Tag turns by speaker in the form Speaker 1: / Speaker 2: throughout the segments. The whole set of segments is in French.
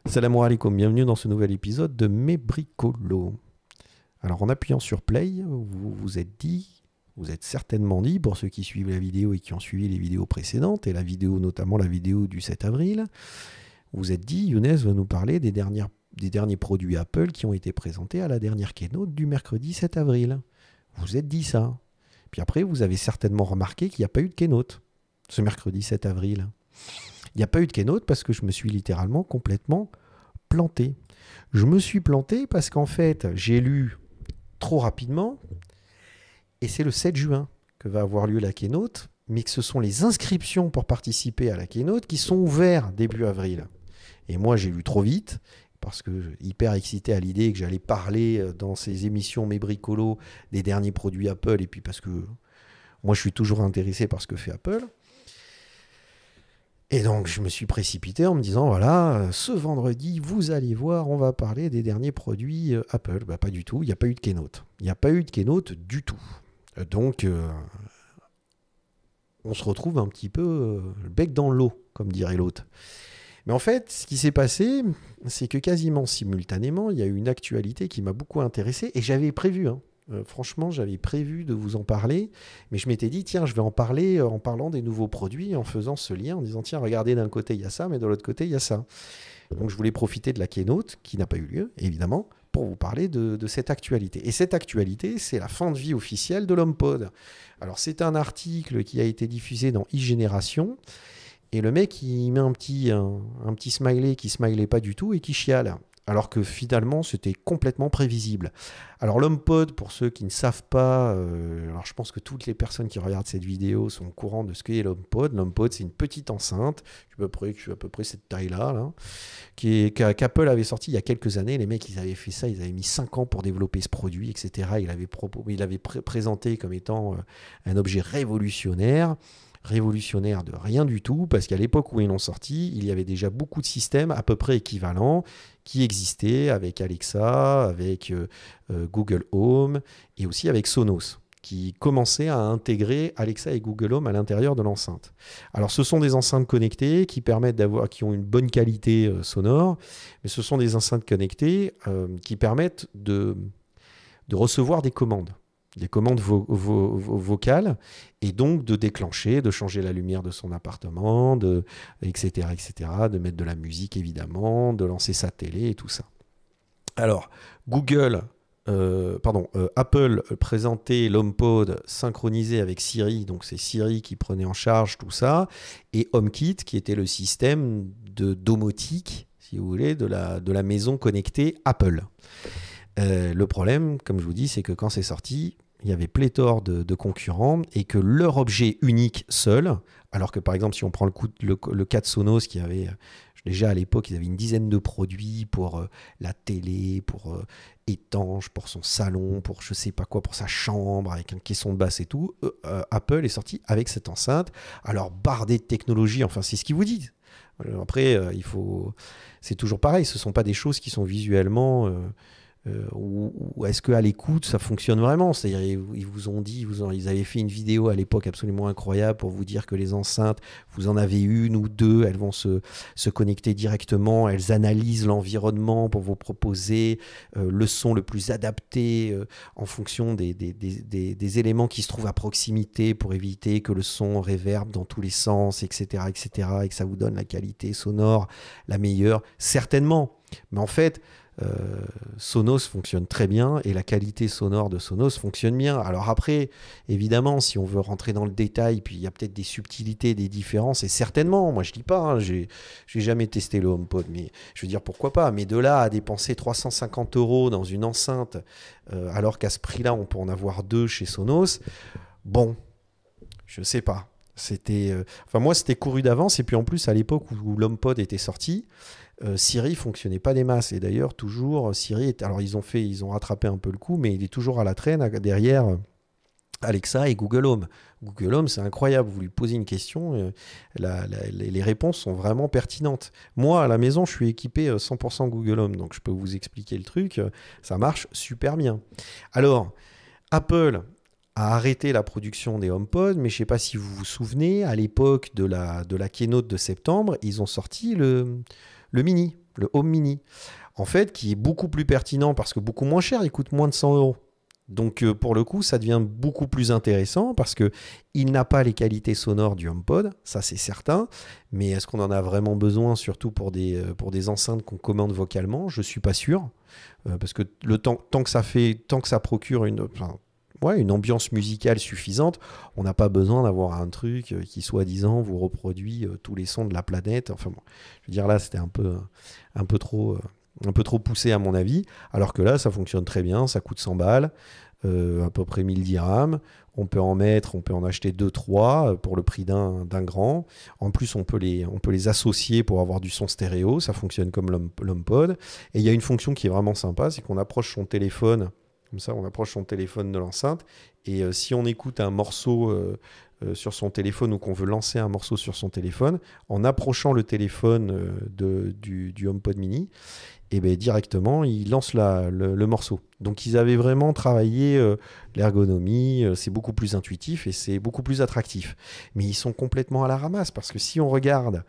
Speaker 1: Salam alaikum, bienvenue dans ce nouvel épisode de Mes Bricolos. Alors en appuyant sur Play, vous vous êtes dit, vous êtes certainement dit, pour ceux qui suivent la vidéo et qui ont suivi les vidéos précédentes, et la vidéo notamment la vidéo du 7 avril, vous vous êtes dit, Younes va nous parler des derniers produits Apple qui ont été présentés à la dernière keynote du mercredi 7 avril. Vous vous êtes dit ça. Puis après, vous avez certainement remarqué qu'il n'y a pas eu de keynote ce mercredi 7 avril. Il n'y a pas eu de keynote parce que je me suis littéralement complètement planté. Je me suis planté parce qu'en fait, j'ai lu trop rapidement et c'est le 7 juin que va avoir lieu la keynote, mais que ce sont les inscriptions pour participer à la keynote qui sont ouvertes début avril. Et moi, j'ai lu trop vite parce que je suis hyper excité à l'idée que j'allais parler dans ces émissions Mes Bricolos des derniers produits Apple et puis parce que moi, je suis toujours intéressé par ce que fait Apple. Et donc, je me suis précipité en me disant, voilà, ce vendredi, vous allez voir, on va parler des derniers produits Apple. Bah, pas du tout, il n'y a pas eu de keynote. Il n'y a pas eu de keynote du tout. Donc, on se retrouve un petit peu le bec dans l'eau, comme dirait l'autre. Mais en fait, ce qui s'est passé, c'est que quasiment simultanément, il y a eu une actualité qui m'a beaucoup intéressé et j'avais prévu, franchement, j'avais prévu de vous en parler, mais je m'étais dit, tiens, je vais en parler en parlant des nouveaux produits, en faisant ce lien, en disant, tiens, regardez, d'un côté, il y a ça, mais de l'autre côté, il y a ça. Donc, je voulais profiter de la keynote, qui n'a pas eu lieu, évidemment, pour vous parler de cette actualité. Et cette actualité, c'est la fin de vie officielle de l'HomePod. Alors, c'est un article qui a été diffusé dans iGénération, et le mec, il met un petit smiley qui smilait pas du tout et qui chiale. Alors que finalement, c'était complètement prévisible. Alors l'HomePod, pour ceux qui ne savent pas, alors je pense que toutes les personnes qui regardent cette vidéo sont au courant de ce qu'est l'HomePod. L'HomePod, c'est une petite enceinte, à peu près cette taille-là, là, qu'Apple avait sorti il y a quelques années. Les mecs, ils avaient fait ça, ils avaient mis 5 ans pour développer ce produit, etc. Il avait présenté comme étant un objet révolutionnaire de rien du tout, parce qu'à l'époque où ils l'ont sorti, il y avait déjà beaucoup de systèmes à peu près équivalents qui existaient avec Alexa, avec Google Home et aussi avec Sonos, qui commençaient à intégrer Alexa et Google Home à l'intérieur de l'enceinte. Alors ce sont des enceintes connectées qui qui ont une bonne qualité sonore, mais ce sont des enceintes connectées qui permettent de recevoir des commandes vocales, et donc de déclencher, de changer la lumière de son appartement, etc., de mettre de la musique évidemment, de lancer sa télé et tout ça. Alors, Apple présentait l'HomePod synchronisé avec Siri, donc c'est Siri qui prenait en charge tout ça, et HomeKit qui était le système de domotique, si vous voulez, de la maison connectée Apple. Le problème, comme je vous dis, c'est que quand c'est sorti, il y avait pléthore de concurrents et que leur objet unique seul, alors que par exemple, si on prend le cas de Sonos qui avait, déjà à l'époque, ils avaient une dizaine de produits pour la télé, pour étanche, pour son salon, pour je sais pas quoi, pour sa chambre, avec un caisson de basse et tout. Apple est sorti avec cette enceinte, alors bardée de technologie, enfin c'est ce qu'ils vous disent. Après, c'est toujours pareil, ce ne sont pas des choses qui sont visuellement... ou est-ce qu'à l'écoute ça fonctionne vraiment? C'est-à-dire ils vous ont dit, ils avaient fait une vidéo à l'époque absolument incroyable pour vous dire que les enceintes, vous en avez une ou deux, elles vont se connecter directement, elles analysent l'environnement pour vous proposer le son le plus adapté en fonction des éléments qui se trouvent à proximité pour éviter que le son réverbe dans tous les sens, etc., et que ça vous donne la qualité sonore la meilleure, certainement. Mais en fait, Sonos fonctionne très bien et la qualité sonore de Sonos fonctionne bien. Alors après, évidemment, si on veut rentrer dans le détail, puis il y a peut-être des subtilités, des différences, et certainement, moi je dis pas, j'ai jamais testé le HomePod, mais je veux dire pourquoi pas, mais de là à dépenser 350 € dans une enceinte, alors qu'à ce prix-là, on peut en avoir deux chez Sonos, bon, je sais pas. Moi, c'était couru d'avance, et puis en plus, à l'époque où l'HomePod était sorti, Siri fonctionnait pas des masses, et d'ailleurs toujours Siri alors ils ont rattrapé un peu le coup, mais il est toujours à la traîne derrière Alexa et Google Home. Google Home, c'est incroyable, vous lui posez une question, les réponses sont vraiment pertinentes. Moi à la maison je suis équipé 100% Google Home, donc je peux vous expliquer le truc, ça marche super bien. Alors Apple a arrêté la production des HomePod, mais je ne sais pas si vous vous souvenez, à l'époque de la keynote de septembre, ils ont sorti le Mini. le Home Mini, en fait, qui est beaucoup plus pertinent parce que beaucoup moins cher, il coûte moins de 100 euros. Donc pour le coup, ça devient beaucoup plus intéressant parce qu'il n'a pas les qualités sonores du HomePod, ça c'est certain, mais est-ce qu'on en a vraiment besoin, surtout pour des enceintes qu'on commande vocalement? Je ne suis pas sûr, parce que tant que ça procure une ambiance musicale suffisante, on n'a pas besoin d'avoir un truc qui, soi-disant, vous reproduit tous les sons de la planète. Enfin bon, je veux dire, là, c'était un peu trop poussé à mon avis, alors que là, ça fonctionne très bien, ça coûte 100 balles, à peu près 1000 dirhams. On peut en acheter 2-3 pour le prix d'un grand. En plus, on peut les associer pour avoir du son stéréo, ça fonctionne comme l'HomePod. Et il y a une fonction qui est vraiment sympa, c'est qu'on approche son téléphone. Comme ça, on approche son téléphone de l'enceinte et si on écoute un morceau sur son téléphone ou qu'on veut lancer un morceau sur son téléphone, en approchant le téléphone du HomePod mini, et bien directement, il lance le morceau. Donc, ils avaient vraiment travaillé l'ergonomie, c'est beaucoup plus intuitif et c'est beaucoup plus attractif. Mais ils sont complètement à la ramasse parce que si on regarde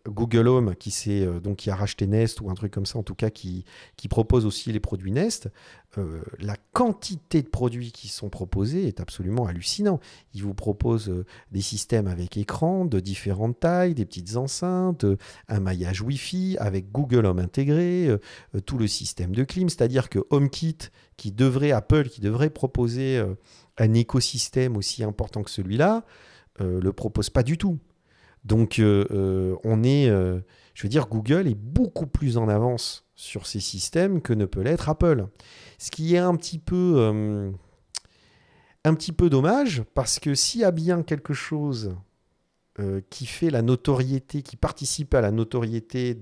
Speaker 1: Google Home qui a racheté Nest ou un truc comme ça, en tout cas qui propose aussi les produits Nest, la quantité de produits qui sont proposés est absolument hallucinant. Ils vous proposent des systèmes avec écran de différentes tailles, des petites enceintes, un maillage Wi-Fi avec Google Home intégré, tout le système de clim, c'est-à-dire que HomeKit Apple qui devrait proposer un écosystème aussi important que celui-là, le propose pas du tout. Donc, je veux dire, Google est beaucoup plus en avance sur ces systèmes que ne peut l'être Apple. Ce qui est un petit peu dommage, parce que s'il y a bien quelque chose qui fait la notoriété, qui participe à la notoriété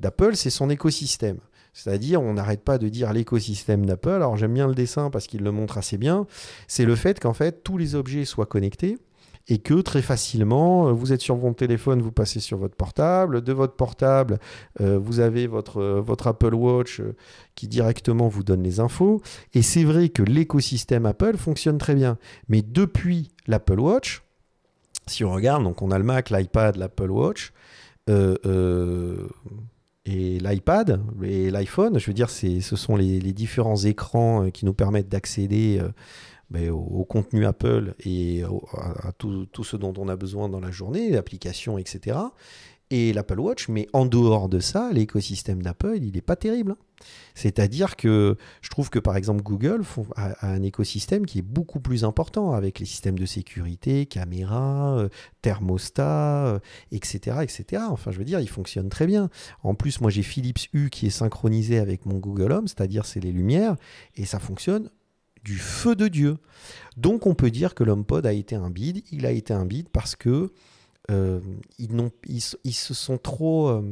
Speaker 1: d'Apple, c'est son écosystème. C'est-à-dire, on n'arrête pas de dire l'écosystème d'Apple. Alors, j'aime bien le dessin parce qu'il le montre assez bien. C'est le fait qu'en fait, tous les objets soient connectés. Et que très facilement, vous êtes sur votre téléphone, vous passez sur votre portable. De votre portable, vous avez votre Apple Watch qui directement vous donne les infos. Et c'est vrai que l'écosystème Apple fonctionne très bien. Mais depuis l'Apple Watch, si on regarde, donc on a le Mac, l'iPad, l'Apple Watch, et l'iPad et l'iPhone, je veux dire, ce sont les différents écrans qui nous permettent d'accéder au contenu Apple et à tout ce dont on a besoin dans la journée, l'application, etc. Et l'Apple Watch, mais en dehors de ça, l'écosystème d'Apple, il n'est pas terrible. C'est-à-dire que je trouve que par exemple Google a un écosystème qui est beaucoup plus important avec les systèmes de sécurité, caméras, thermostats, etc., etc. Enfin, je veux dire, il fonctionne très bien. En plus, moi j'ai Philips Hue qui est synchronisé avec mon Google Home, c'est-à-dire c'est les lumières, et ça fonctionne du feu de Dieu. Donc on peut dire que l'HomePod a été un bide. Il a été un bide parce que ils se sont trop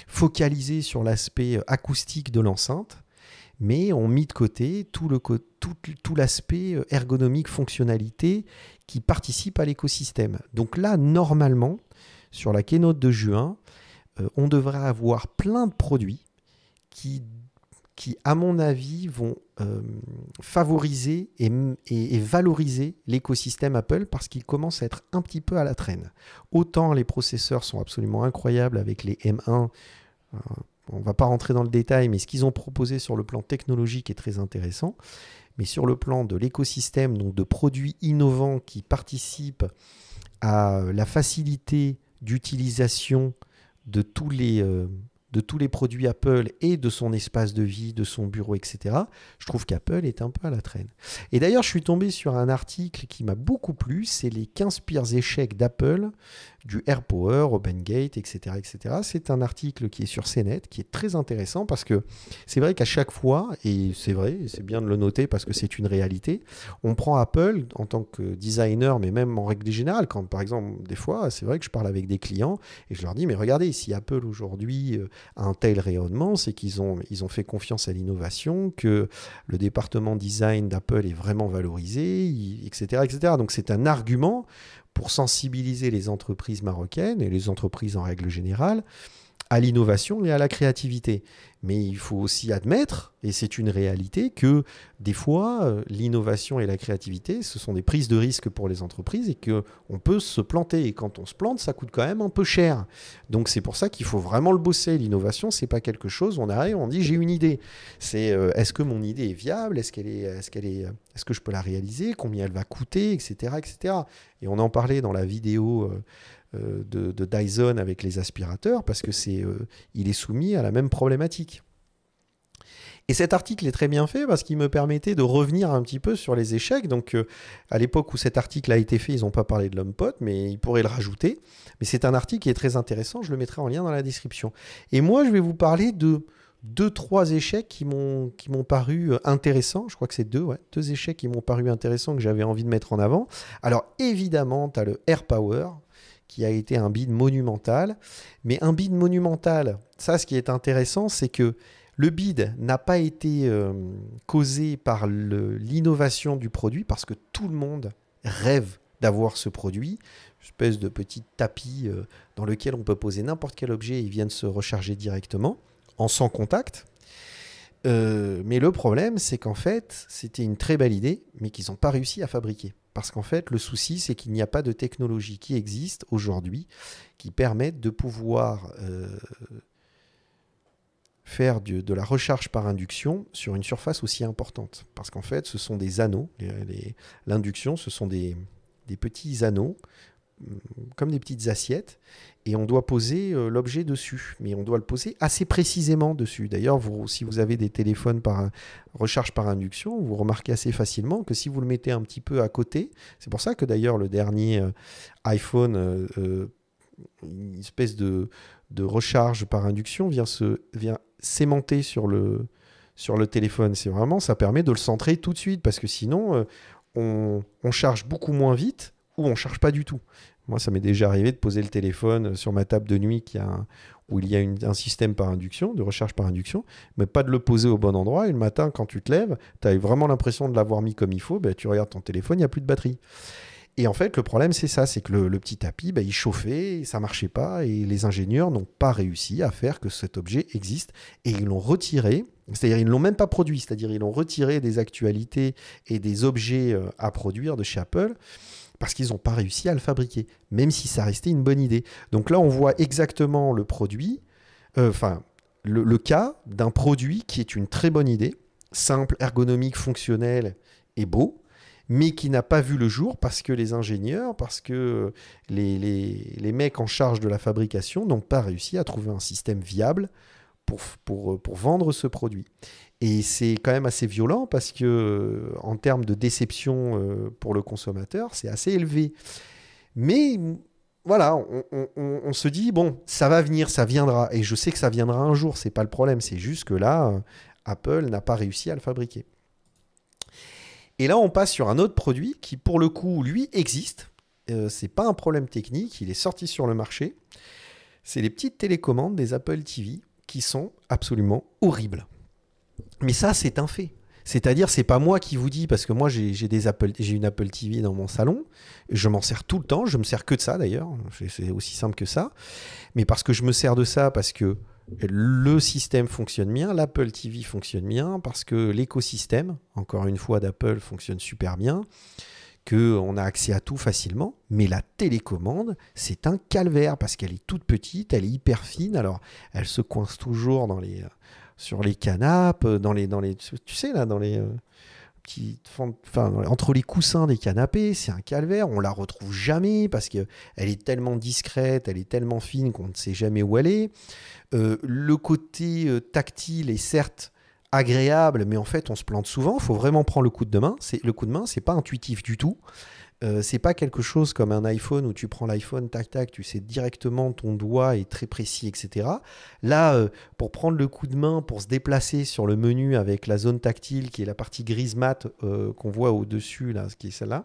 Speaker 1: focalisés sur l'aspect acoustique de l'enceinte, mais ont mis de côté tout l'aspect ergonomique, fonctionnalité qui participe à l'écosystème. Donc là, normalement, sur la keynote de juin, on devrait avoir plein de produits qui à mon avis, vont favoriser et valoriser l'écosystème Apple parce qu'il commence à être un petit peu à la traîne. Autant les processeurs sont absolument incroyables avec les M1, on ne va pas rentrer dans le détail, mais ce qu'ils ont proposé sur le plan technologique est très intéressant. Mais sur le plan de l'écosystème, donc de produits innovants qui participent à la facilité d'utilisation de tous les produits Apple et de son espace de vie, de son bureau, etc., je trouve qu'Apple est un peu à la traîne. Et d'ailleurs, je suis tombé sur un article qui m'a beaucoup plu, c'est les 15 pires échecs d'Apple, du AirPower, OpenGate, etc., etc. C'est un article qui est sur CNET, qui est très intéressant parce que c'est vrai qu'à chaque fois, et c'est vrai, c'est bien de le noter parce que c'est une réalité, on prend Apple en tant que designer, mais même en règle générale, quand par exemple, des fois, c'est vrai que je parle avec des clients et je leur dis, mais regardez, si Apple aujourd'hui a un tel rayonnement, c'est qu'ils ont fait confiance à l'innovation, que le département design d'Apple est vraiment valorisé, etc., etc. Donc c'est un argument pour sensibiliser les entreprises marocaines et les entreprises en règle générale à l'innovation et à la créativité. Mais il faut aussi admettre, et c'est une réalité, que des fois, l'innovation et la créativité, ce sont des prises de risques pour les entreprises et qu'on peut se planter. Et quand on se plante, ça coûte quand même un peu cher. Donc c'est pour ça qu'il faut vraiment le bosser. L'innovation, c'est pas quelque chose, on arrive, on dit j'ai une idée. C'est est-ce que mon idée est viable, est-ce que je peux la réaliser, combien elle va coûter, etc., etc. Et on en parlait dans la vidéo de Dyson avec les aspirateurs parce que il est soumis à la même problématique. Et cet article est très bien fait parce qu'il me permettait de revenir un petit peu sur les échecs. Donc, à l'époque où cet article a été fait, ils n'ont pas parlé de l'HomePod, mais ils pourraient le rajouter. Mais c'est un article qui est très intéressant, je le mettrai en lien dans la description. Et moi, je vais vous parler de 2-3 échecs qui m'ont paru intéressants. Je crois que c'est deux échecs qui m'ont paru intéressants que j'avais envie de mettre en avant. Alors, évidemment, tu as le AirPower, qui a été un bid monumental. Mais un bid monumental, ça, ce qui est intéressant, c'est que le bid n'a pas été causé par l'innovation du produit, parce que tout le monde rêve d'avoir ce produit, une espèce de petit tapis dans lequel on peut poser n'importe quel objet et il vient de se recharger directement, en sans contact. Mais le problème, c'est qu'en fait, c'était une très belle idée, mais qu'ils n'ont pas réussi à fabriquer. Parce qu'en fait, le souci, c'est qu'il n'y a pas de technologie qui existe aujourd'hui qui permette de pouvoir faire de la recharge par induction sur une surface aussi importante. Parce qu'en fait, ce sont des anneaux. L'induction, ce sont des petits anneaux, comme des petites assiettes, et on doit poser l'objet dessus. Mais on doit le poser assez précisément dessus. D'ailleurs, si vous avez des téléphones recharge par induction, vous remarquez assez facilement que si vous le mettez un petit peu à côté, c'est pour ça que d'ailleurs le dernier iPhone, une espèce de recharge par induction vient s'aimanter sur le téléphone. C'est vraiment, ça permet de le centrer tout de suite, parce que sinon, on charge beaucoup moins vite ou on charge pas du tout. Moi, ça m'est déjà arrivé de poser le téléphone sur ma table de nuit où il y a un système par induction, de recharge par induction, mais pas de le poser au bon endroit. Et le matin, quand tu te lèves, tu as vraiment l'impression de l'avoir mis comme il faut. Tu regardes ton téléphone, il n'y a plus de batterie. Et en fait, le problème, c'est ça, c'est que le petit tapis, il chauffait, ça ne marchait pas, et les ingénieurs n'ont pas réussi à faire que cet objet existe, et ils l'ont retiré, c'est-à-dire ils ne l'ont même pas produit, c'est-à-dire ils l'ont retiré des actualités et des objets à produire de chez Apple, parce qu'ils n'ont pas réussi à le fabriquer, même si ça restait une bonne idée. Donc là, on voit exactement le produit, le cas d'un produit qui est une très bonne idée, simple, ergonomique, fonctionnel et beau, mais qui n'a pas vu le jour parce que les ingénieurs, parce que les mecs en charge de la fabrication n'ont pas réussi à trouver un système viable pour vendre ce produit. Et c'est quand même assez violent parce que en termes de déception pour le consommateur, c'est assez élevé. Mais voilà, on se dit, bon, ça va venir, ça viendra. Et je sais que ça viendra un jour, c'est pas le problème. C'est juste que là, Apple n'a pas réussi à le fabriquer. Et là, on passe sur un autre produit qui, pour le coup, lui, existe. C'est pas un problème technique, il est sorti sur le marché. C'est les petites télécommandes des Apple TV qui sont absolument horribles. Mais ça, c'est un fait. C'est-à-dire, c'est pas moi qui vous dis, parce que moi, j'ai une Apple TV dans mon salon. Je m'en sers tout le temps. Je me sers que de ça, d'ailleurs. C'est aussi simple que ça. Mais parce que je me sers de ça, parce que le système fonctionne bien, l'Apple TV fonctionne bien, parce que l'écosystème, encore une fois, d'Apple fonctionne super bien, qu'on a accès à tout facilement. Mais la télécommande, c'est un calvaire, parce qu'elle est toute petite, elle est hyper fine. Alors, elle se coince toujours sur les canapes, tu sais, là, dans les entre les coussins des canapés, c'est un calvaire. On la retrouve jamais parce qu'elle est tellement discrète, elle est tellement fine qu'on ne sait jamais où elle est. Le côté tactile est certes agréable, mais en fait, on se plante souvent. Il faut vraiment prendre le coup de main. Le coup de main, c'est pas intuitif du tout. C'est pas quelque chose comme un iPhone où tu prends l'iPhone, tac tac, tu sais directement, ton doigt est très précis, etc. Là, pour prendre le coup de main, pour se déplacer sur le menu avec la zone tactile, qui est la partie grise mat qu'on voit au-dessus, là, qui est celle-là,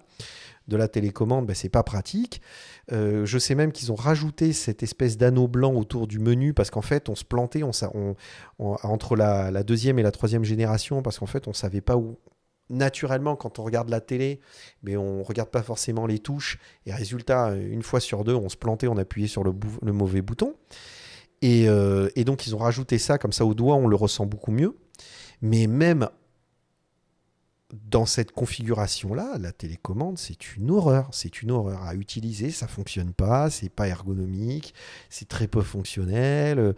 Speaker 1: de la télécommande, c'est pas pratique. Je sais même qu'ils ont rajouté cette espèce d'anneau blanc autour du menu parce qu'en fait, on se plantait entre la deuxième et la troisième génération parce qu'en fait, on savait pas où. Naturellement, quand on regarde la télé, mais on ne regarde pas forcément les touches. Et résultat, une fois sur deux, on se plantait, on appuyait sur le mauvais bouton. Et donc, ils ont rajouté ça, comme ça, au doigt, on le ressent beaucoup mieux. Mais même dans cette configuration-là, la télécommande, c'est une horreur. C'est une horreur à utiliser, ça ne fonctionne pas, c'est pas ergonomique, c'est très peu fonctionnel.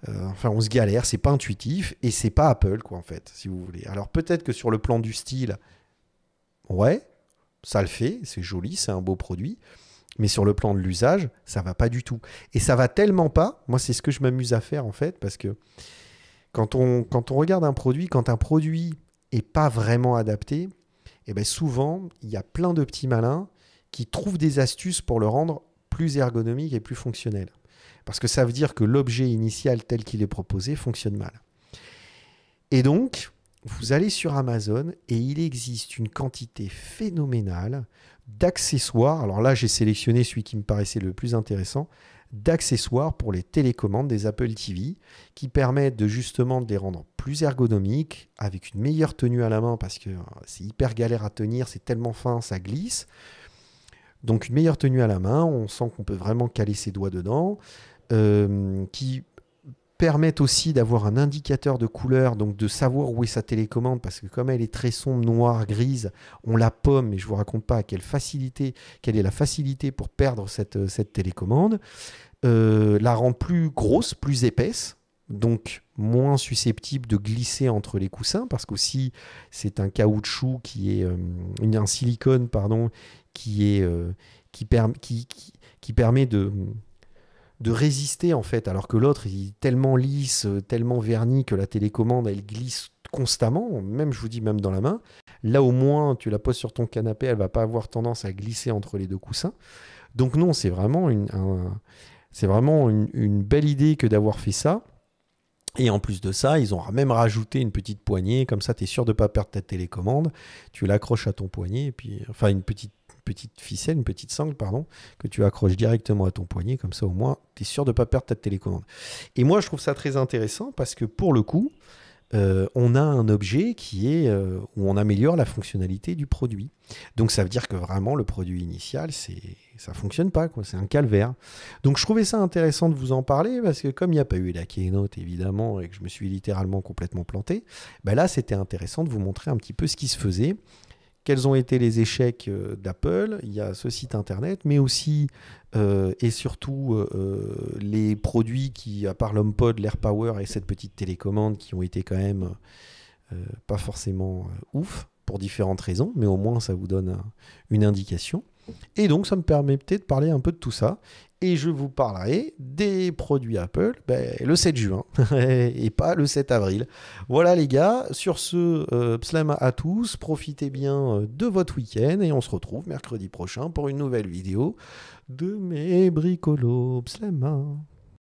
Speaker 1: Enfin, on se galère, c'est pas intuitif, et c'est pas Apple, quoi, en fait, si vous voulez. Alors, peut-être que sur le plan du style, ouais, ça le fait, c'est joli, c'est un beau produit. Mais sur le plan de l'usage, ça va pas du tout. Et ça va tellement pas, moi c'est ce que je m'amuse à faire en fait, parce que quand on regarde un produit, quand un produit est pas vraiment adapté, eh ben souvent, il y a plein de petits malins qui trouvent des astuces pour le rendre plus ergonomique et plus fonctionnel. Parce que ça veut dire que l'objet initial tel qu'il est proposé fonctionne mal. Et donc, vous allez sur Amazon et il existe une quantité phénoménale d'accessoires. Alors là, j'ai sélectionné celui qui me paraissait le plus intéressant, d'accessoires pour les télécommandes des Apple TV qui permettent de justement de les rendre plus ergonomiques, avec une meilleure tenue à la main parce que c'est hyper galère à tenir, c'est tellement fin, ça glisse. Donc une meilleure tenue à la main, on sent qu'on peut vraiment caler ses doigts dedans, qui permettent aussi d'avoir un indicateur de couleur, donc de savoir où est sa télécommande, parce que comme elle est très sombre, noire, grise, on la pomme, et je ne vous raconte pas quelle est la facilité pour perdre cette télécommande, la rend plus grosse, plus épaisse, donc moins susceptible de glisser entre les coussins, parce qu'aussi c'est un caoutchouc un silicone, pardon, qui permet de résister en fait, alors que l'autre il est tellement lisse, tellement verni que la télécommande elle glisse constamment, même je vous dis même dans la main. Là au moins tu la poses sur ton canapé, elle va pas avoir tendance à glisser entre les deux coussins. Donc non, c'est vraiment une belle idée que d'avoir fait ça. Et en plus de ça, ils ont même rajouté une petite poignée, comme ça tu es sûr de ne pas perdre ta télécommande, tu l'accroches à ton poignet, et puis, enfin une petite ficelle, une petite sangle, pardon, que tu accroches directement à ton poignet, comme ça au moins tu es sûr de ne pas perdre ta télécommande. Et moi je trouve ça très intéressant parce que pour le coup, on a un objet où on améliore la fonctionnalité du produit. Donc ça veut dire que vraiment le produit initial, ça ne fonctionne pas, quoi. C'est un calvaire. Donc je trouvais ça intéressant de vous en parler parce que comme il n'y a pas eu la keynote évidemment et que je me suis littéralement complètement planté, ben là c'était intéressant de vous montrer un petit peu ce qui se faisait. Quels ont été les échecs d'Apple? Il y a ce site internet, mais aussi et surtout les produits qui, à part l'HomePod, l'AirPower et cette petite télécommande qui ont été quand même pas forcément ouf pour différentes raisons, mais au moins ça vous donne une indication. Et donc ça me permettait de parler un peu de tout ça. Et je vous parlerai des produits Apple le 7 juin et pas le 7 avril. Voilà les gars, sur ce, pslama à tous, profitez bien de votre week-end et on se retrouve mercredi prochain pour une nouvelle vidéo de mes bricolos. Pslama.